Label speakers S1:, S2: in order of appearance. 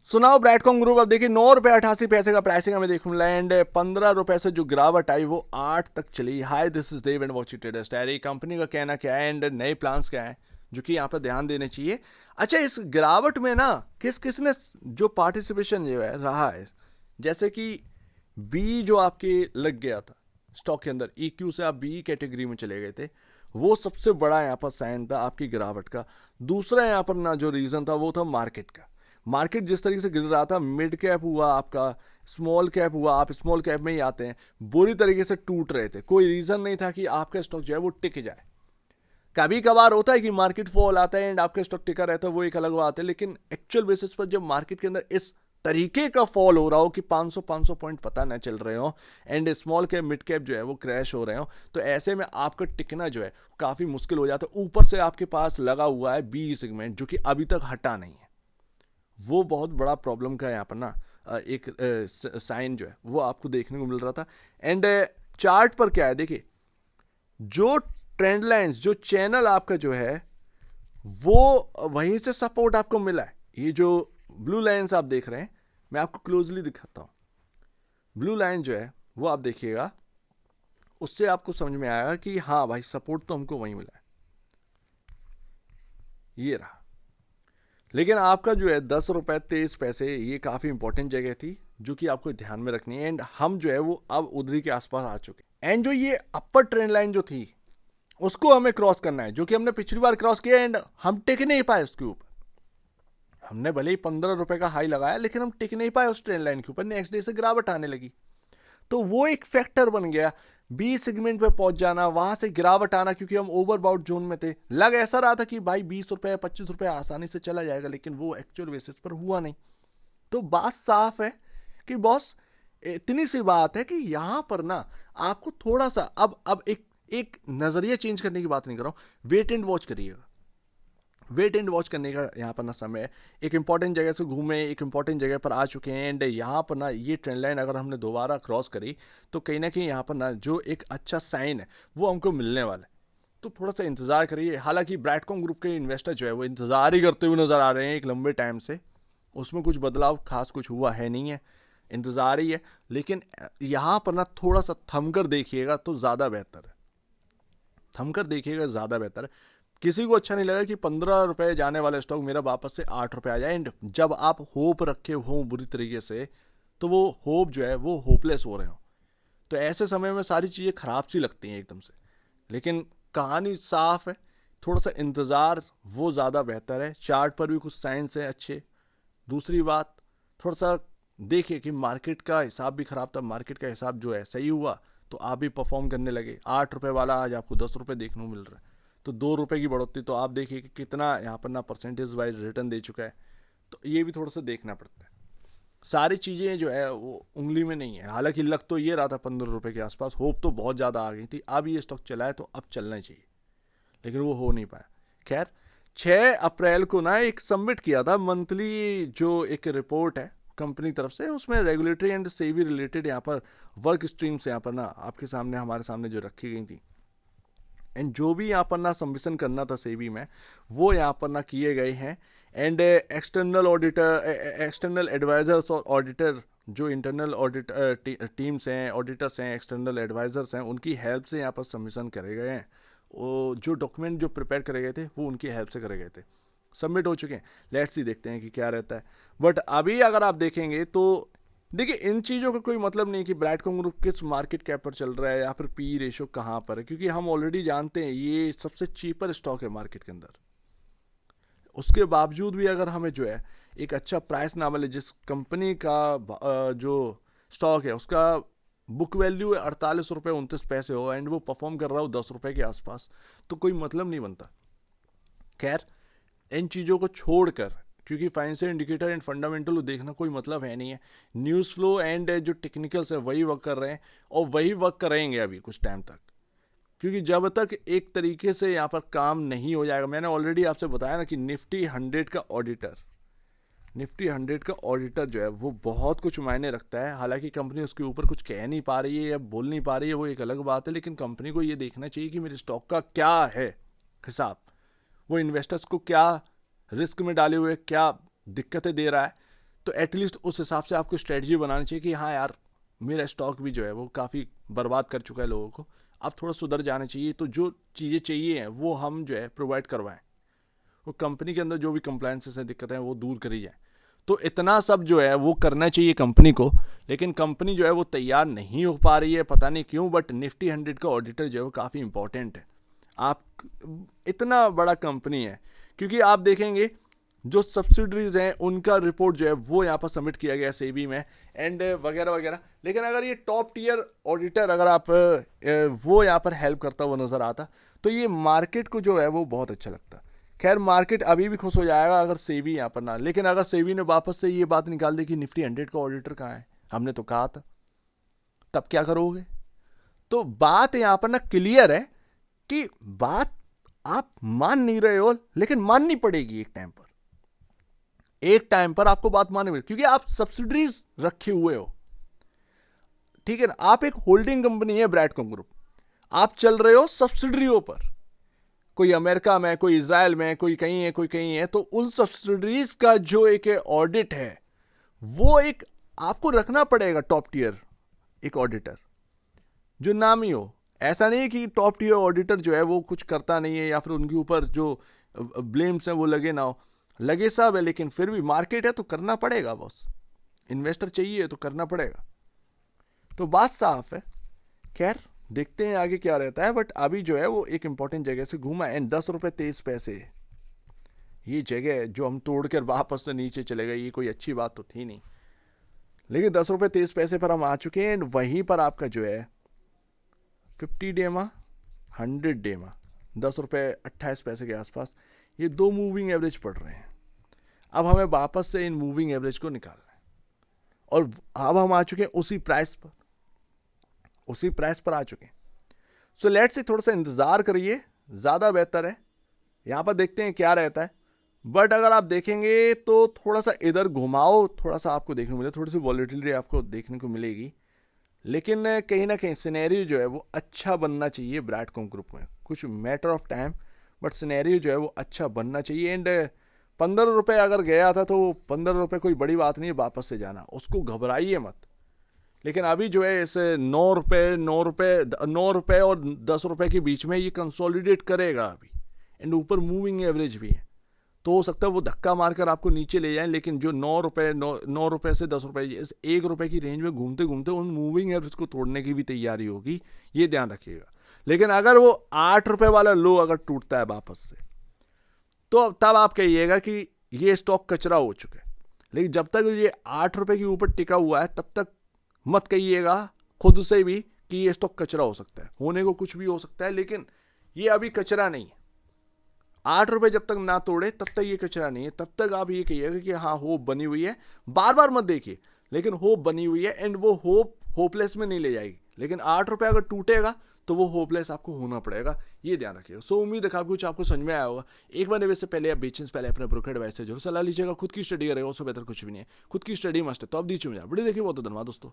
S1: सुनाओ ब्रैडकॉम ग्रुप। अब देखिए 9 रुपये 88 पैसे का प्राइसिंग हमें देखने मिला एंड 15 रुपए से जो गिरावट आई वो 8 तक चली। Hi, this is Dev and watch it traders diary. Company का कहना क्या है एंड नए प्लान्स क्या है जो कि यहाँ पर ध्यान देने चाहिए। अच्छा, इस गिरावट में ना किस किसने जो पार्टिसिपेशन जो है रहा है, जैसे कि बी जो आपके लग गया था स्टॉक के अंदर, EQ से आप बी कैटेगरी में चले गए थे, वो सबसे बड़ा यहाँ पर साइन था आपकी गिरावट का। दूसरा यहाँ पर ना जो रीजन था वो था मार्केट का। मार्केट जिस तरीके से गिर रहा था, मिड कैप हुआ आपका, स्मॉल कैप हुआ, आप स्मॉल कैप में ही आते हैं, बुरी तरीके से टूट रहे थे। कोई रीजन नहीं था कि आपका स्टॉक जो है वो टिक जाए। कभी कभार होता है कि मार्केट फॉल आता है एंड आपका स्टॉक टिका रहता है, वो एक अलग बात है, लेकिन एक्चुअल बेसिस पर जब मार्केट के अंदर इस तरीके का फॉल हो रहा हो कि 500 पॉइंट पता ना चल रहे हो and small cap mid cap जो है वो क्रैश हो रहे हो, तो ऐसे में आपका टिकना जो है काफी मुश्किल हो जाता है। ऊपर से आपके पास लगा हुआ है बी सेगमेंट जो कि अभी तक हटा नहीं है। वो बहुत बड़ा प्रॉब्लम का यहाँ पर ना एक साइन जो है वो आपको देखने को मिल रहा था। एंड चार्ट पर क्या है देखिए, जो ट्रेंड लाइंस, जो चैनल आपका जो है वो वहीं से सपोर्ट आपको मिला है। ये जो ब्लू लाइंस आप देख रहे हैं, मैं आपको क्लोजली दिखाता हूं। ब्लू लाइन जो है वो आप देखिएगा, उससे आपको समझ में आएगा कि हाँ भाई सपोर्ट तो हमको वहीं मिला है, ये रहा। लेकिन आपका जो है 10 रुपए 23 पैसे, ये काफ़ी इंपॉर्टेंट जगह थी जो कि आपको ध्यान में रखनी है एंड हम जो है वो अब उधरी के आसपास आ चुके हैं। एंड जो ये अपर ट्रेंड लाइन जो थी उसको हमें क्रॉस करना है, जो कि हमने पिछली बार क्रॉस किया एंड हम टिक नहीं पाए उसके ऊपर। हमने भले ही 15 रुपए का हाई लगाया लेकिन हम टिक नहीं पाए उस ट्रेंड लाइन के ऊपर। नेक्स्ट डे से गिरावट आने लगी, तो वो एक फैक्टर बन गया बी सेगमेंट पे पहुंच जाना, वहां से गिरावट आना, क्योंकि हम ओवरबाउट जोन में थे। लग ऐसा रहा था कि भाई 20 रुपए 25 रुपए आसानी से चला जाएगा, लेकिन वो एक्चुअल बेसिस पर हुआ नहीं। तो बात साफ है कि बॉस, इतनी सी बात है कि यहां पर ना आपको थोड़ा सा अब एक एक नजरिया चेंज करने की बात नहीं कर रहा हूं, वेट एंड वॉच करिएगा। वेट एंड वॉच करने का यहाँ पर ना समय है। एक इंपॉर्टेंट जगह से घूमे, एक इंपॉर्टेंट जगह पर आ चुके हैं एंड यहाँ पर ना ये ट्रेंड लाइन अगर हमने दोबारा क्रॉस करी तो कहीं ना कहीं यहाँ पर ना जो एक अच्छा साइन है वो हमको मिलने वाला है। तो थोड़ा सा इंतजार करिए। हालांकि ब्रैडकॉम ग्रुप के इन्वेस्टर जो है वो इंतजार ही करते हुए नजर आ रहे हैं एक लंबे टाइम से, उसमें कुछ बदलाव खास कुछ हुआ है नहीं है, इंतजार ही है। लेकिन यहाँ पर ना थोड़ा सा थम कर देखिएगा तो ज़्यादा बेहतर है, थम कर देखिएगा ज़्यादा बेहतर है। किसी को अच्छा नहीं लगा कि 15 रुपए जाने वाला स्टॉक मेरा वापस से 8 रुपए आ जाए एंड जब आप होप रखे हो बुरी तरीके से तो वो होप जो है वो होपलेस हो रहे हो, तो ऐसे समय में सारी चीज़ें खराब सी लगती हैं एकदम से। लेकिन कहानी साफ है, थोड़ा सा इंतज़ार वो ज़्यादा बेहतर है। चार्ट पर भी कुछ साइंस है अच्छे। दूसरी बात, थोड़ा सा देखिए कि मार्केट का हिसाब भी ख़राब था, मार्केट का हिसाब जो है सही हुआ तो आप भी परफॉर्म करने लगे। 8 रुपए वाला आज आपको 10 रुपए देखने को मिल रहा है, तो 2 रुपए की बढ़ोतरी, तो आप देखिए कि कितना यहाँ पर ना परसेंटेज वाइज रिटर्न दे चुका है। तो ये भी थोड़ा सा देखना पड़ता है। सारी चीज़ें जो है वो उंगली में नहीं है। हालांकि लग तो ये रहा था 15 रुपए के आसपास, होप तो बहुत ज़्यादा आ गई थी अब ये स्टॉक चला है तो अब चलना चाहिए, लेकिन वो हो नहीं पाया। खैर, 6 अप्रैल को ना एक सबमिट किया था मंथली जो एक रिपोर्ट है कंपनी तरफ से, उसमें रेगुलेटरी एंड सेवी रिलेटेड यहाँ पर वर्क स्ट्रीम्स यहाँ पर ना आपके सामने हमारे सामने जो रखी गई थी एंड जो भी यहाँ पर ना सबमिशन करना था सेबी में वो यहाँ पर ना किए गए हैं। And external auditor, external advisers और ऑडिटर, जो इंटरनल ऑडिट टीम्स हैं, ऑडिटर्स हैं, एक्सटर्नल एडवाइजर्स हैं, उनकी हेल्प से यहाँ पर सबमिशन करे गए हैं। वो जो डॉक्यूमेंट जो प्रिपेयर करे गए थे वो उनकी हेल्प से करे गए थे, सबमिट हो चुके हैं। लेट्स सी देखते हैं कि क्या रहता है। बट अभी अगर आप देखेंगे तो देखिए इन चीज़ों का कोई मतलब नहीं कि ब्रैडकॉम ग्रुप किस मार्केट कैप पर चल रहा है या फिर पी रेशो कहाँ पर है, क्योंकि हम ऑलरेडी जानते हैं ये सबसे चीपर स्टॉक है मार्केट के अंदर। उसके बावजूद भी अगर हमें जो है एक अच्छा प्राइस ना मिले, जिस कंपनी का जो स्टॉक है उसका बुक वैल्यू है 48 रुपये 29 पैसे हो एंड वो परफॉर्म कर रहा हो 10 रुपये के आसपास, तो कोई मतलब नहीं बनता। खैर, इन चीज़ों को छोड़कर, क्योंकि फाइनेंशियल इंडिकेटर एंड फंडामेंटल देखना कोई मतलब है नहीं है, न्यूज़ फ्लो एंड जो टेक्निकल्स है वही वर्क कर रहे हैं और वही वर्क करेंगे अभी कुछ टाइम तक। क्योंकि जब तक एक तरीके से यहाँ पर काम नहीं हो जाएगा, मैंने ऑलरेडी आपसे बताया ना कि निफ्टी 100 का ऑडिटर जो है वो बहुत कुछ मायने रखता है। हालांकि कंपनी उसके ऊपर कुछ कह नहीं पा रही है या बोल नहीं पा रही है, वो एक अलग बात है, लेकिन कंपनी को ये देखना चाहिए कि मेरे स्टॉक का क्या है हिसाब, वो इन्वेस्टर्स को क्या रिस्क में डाले हुए क्या दिक्कतें दे रहा है। तो एटलीस्ट उस हिसाब से आपको स्ट्रेटजी बनानी चाहिए कि हाँ यार, मेरा स्टॉक भी जो है वो काफ़ी बर्बाद कर चुका है लोगों को, अब थोड़ा सुधर जाना चाहिए, तो जो चीज़ें चाहिए हैं वो हम जो है प्रोवाइड करवाएं, वो कंपनी के अंदर जो भी कंप्लायंसेस हैं, दिक्कतें हैं, वो दूर करी जाए। तो इतना सब जो है वो करना चाहिए कंपनी को, लेकिन कंपनी जो है वो तैयार नहीं हो पा रही है, पता नहीं क्यों। बट निफ्टी 100 का ऑडिटर जो है वो काफ़ी इंपॉर्टेंट है। आप इतना बड़ा कंपनी है, क्योंकि आप देखेंगे जो सब्सिडरीज हैं उनका रिपोर्ट जो है वो यहाँ पर सबमिट किया गया सेबी में एंड वगैरह वगैरह। लेकिन अगर ये टॉप टीयर ऑडिटर अगर आप वो यहाँ पर हेल्प करता हुआ नजर आता, तो ये मार्केट को जो है वो बहुत अच्छा लगता। खैर मार्केट अभी भी खुश हो जाएगा अगर सेबी यहाँ पर ना, लेकिन अगर सेबी ने वापस से ये बात निकाल दी कि निफ्टी 100 का ऑडिटर कहाँ है, हमने तो कहा था, तब क्या करोगे? तो बात यहाँ पर ना क्लियर है कि बात आप मान नहीं रहे हो, लेकिन माननी पड़ेगी एक टाइम पर। एक टाइम पर आपको बात माननी पड़ेगी, क्योंकि आप सब्सिडरीज रखे हुए हो, ठीक है ना। आप एक होल्डिंग कंपनी है ब्रैडकॉम ग्रुप, आप चल रहे हो सब्सिडरियों पर, कोई अमेरिका में, कोई इजराइल में, कोई कहीं है, कोई कहीं है। तो उन सब्सिडरीज का जो एक ऑडिट है वो एक आपको रखना पड़ेगा, टॉप टीयर एक ऑडिटर जो नामी हो। ऐसा नहीं है कि टॉप टीयर ऑडिटर जो है वो कुछ करता नहीं है या फिर उनके ऊपर जो ब्लेम्स हैं वो लगे ना हो, लगे सब है, लेकिन फिर भी मार्केट है तो करना पड़ेगा बॉस, इन्वेस्टर चाहिए तो करना पड़ेगा। तो बात साफ है। खैर देखते हैं आगे क्या रहता है, बट अभी जो है वो एक इंपॉर्टेंट जगह से घूमा एंड 10 रुपये 23 पैसे ये जगह जो हम तोड़कर वापस से नीचे चले गए, ये कोई अच्छी बात तो थी नहीं, लेकिन 10 रुपये 23 पैसे पर हम आ चुके हैं। एंड वहीं पर आपका जो है 50 डे मा 100 डे मा 10 रुपये 28 पैसे के आसपास ये दो मूविंग एवरेज पड़ रहे हैं। अब हमें वापस से इन मूविंग एवरेज को निकालना है, और अब हम आ चुके हैं उसी प्राइस पर आ चुके हैं। सो लेट्स से थोड़ा सा इंतजार करिए, ज़्यादा बेहतर है। यहाँ पर देखते हैं क्या रहता है। बट अगर आप देखेंगे तो थोड़ा सा इधर घुमाओ, थोड़ा सा आपको देखने को मिले, थोड़ी सी वॉलेटिलिटी आपको देखने को मिलेगी, लेकिन कहीं ना कहीं सिनेरियो जो है वो अच्छा बनना चाहिए ब्रैडकॉम ग्रुप में, कुछ matter of time, but scenario जो है वो अच्छा बनना चाहिए। एंड 15 रुपये अगर गया था तो 15 रुपये कोई बड़ी बात नहीं है वापस से जाना, उसको घबराइए मत। लेकिन अभी जो है इसे 9 रुपये और 10 रुपये के बीच में ये कंसोलिडेट करेगा अभी, एंड ऊपर मूविंग एवरेज भी है, तो हो सकता है वो धक्का मारकर आपको नीचे ले जाए। लेकिन जो 9 रुपये से 10 रुपये, इस 1 रुपये की रेंज में घूमते घूमते उन मूविंग एवरेज को तोड़ने की भी तैयारी होगी, ये ध्यान रखिएगा। लेकिन अगर वो 8 रुपये वाला लो अगर टूटता है वापस से, तो तब आप कहिएगा कि ये स्टॉक कचरा हो चुका है। लेकिन जब तक ये 8 रुपये के ऊपर टिका हुआ है, तब तक मत कहिएगा खुद से भी कि ये स्टॉक कचरा हो सकता है, होने को कुछ भी हो सकता है, लेकिन ये अभी कचरा नहीं है। 8 रुपये जब तक ना तोड़े तब तक ये कचरा नहीं है। तब तक आप ये कहिएगा कि हाँ होप बनी हुई है, बार बार मत देखिए, लेकिन होप बनी हुई है, एंड वो होप होपलेस में नहीं ले जाएगी। लेकिन 8 रुपये अगर टूटेगा तो वो होपलेस आपको होना पड़ेगा, ये ध्यान रखिएगा। सो उम्मीद है कुछ आपको समझ में आया होगा। एक बार निवेश से पहले या बेचने से पहले अपने ब्रोकर एडवाइस से जरूर सलाह लीजिएगा। खुद की स्टडी करेगा, उससे बेहतर कुछ भी नहीं है। खुद की स्टडी मस्ट है, तो अब दी चुन वीडियो देखिए, बहुत धन्यवाद दोस्तों।